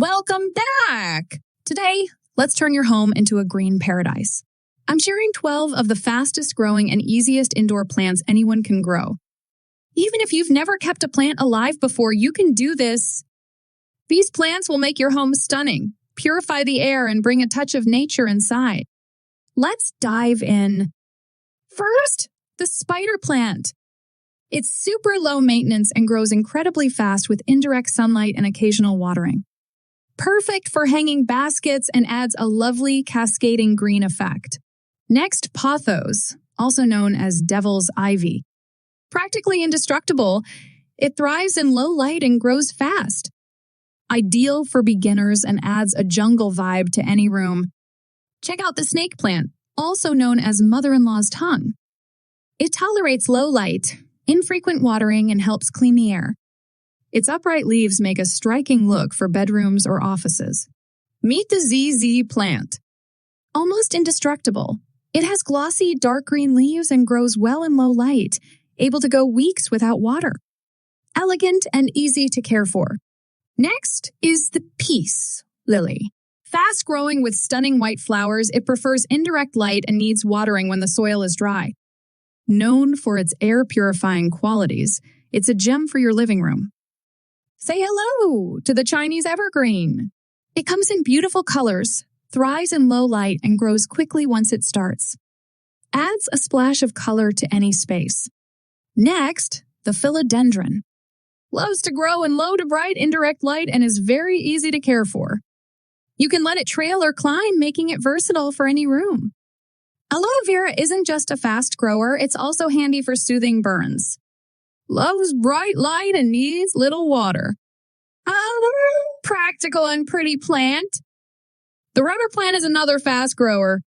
Welcome back! Today, let's turn your home into a green paradise. I'm sharing 12 of the fastest growing and easiest indoor plants anyone can grow. Even if you've never kept a plant alive before, you can do this. These plants will make your home stunning, purify the air, and bring a touch of nature inside. Let's dive in. First, the spider plant. It's super low maintenance and grows incredibly fast with indirect sunlight and occasional watering. Perfect for hanging baskets and adds a lovely cascading green effect. Next, pothos, also known as devil's ivy. Practically indestructible, it thrives in low light and grows fast. Ideal for beginners and adds a jungle vibe to any room. Check out the snake plant, also known as mother-in-law's tongue. It tolerates low light, infrequent watering, and helps clean the air. Its upright leaves make a striking look for bedrooms or offices. Meet the ZZ plant. Almost indestructible, it has glossy dark green leaves and grows well in low light, able to go weeks without water. Elegant and easy to care for. Next is the peace lily. Fast-growing with stunning white flowers, it prefers indirect light and needs watering when the soil is dry. Known for its air-purifying qualities, it's a gem for your living room. Say hello to the Chinese evergreen. It comes in beautiful colors, thrives in low light, and grows quickly once it starts. Adds a splash of color to any space. Next, the philodendron. Loves to grow in low to bright indirect light and is very easy to care for. You can let it trail or climb, making it versatile for any room. Aloe vera isn't just a fast grower, it's also handy for soothing burns. Loves bright light and needs little water. Practical and pretty plant. The rubber plant is another fast grower.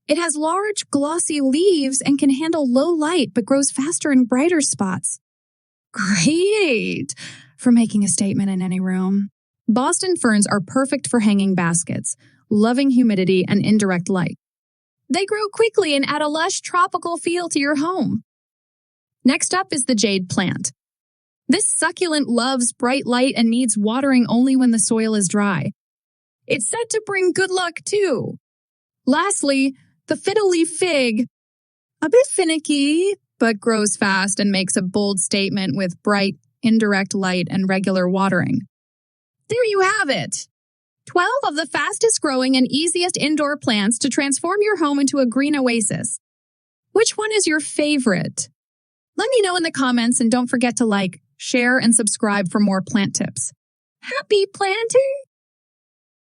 It has large, glossy leaves and can handle low light, but grows faster in brighter spots. Great for making a statement in any room. Boston ferns are perfect for hanging baskets, loving humidity and indirect light. They grow quickly and add a lush tropical feel to your home. Next up is the jade plant. This succulent loves bright light and needs watering only when the soil is dry. It's said to bring good luck too. Lastly, the fiddle-leaf fig. A bit finicky, but grows fast and makes a bold statement with bright, indirect light and regular watering. There you have it. 12 of the fastest growing and easiest indoor plants to transform your home into a green oasis. Which one is your favorite? Let me know in the comments and don't forget to like, share, and subscribe for more plant tips. Happy planting!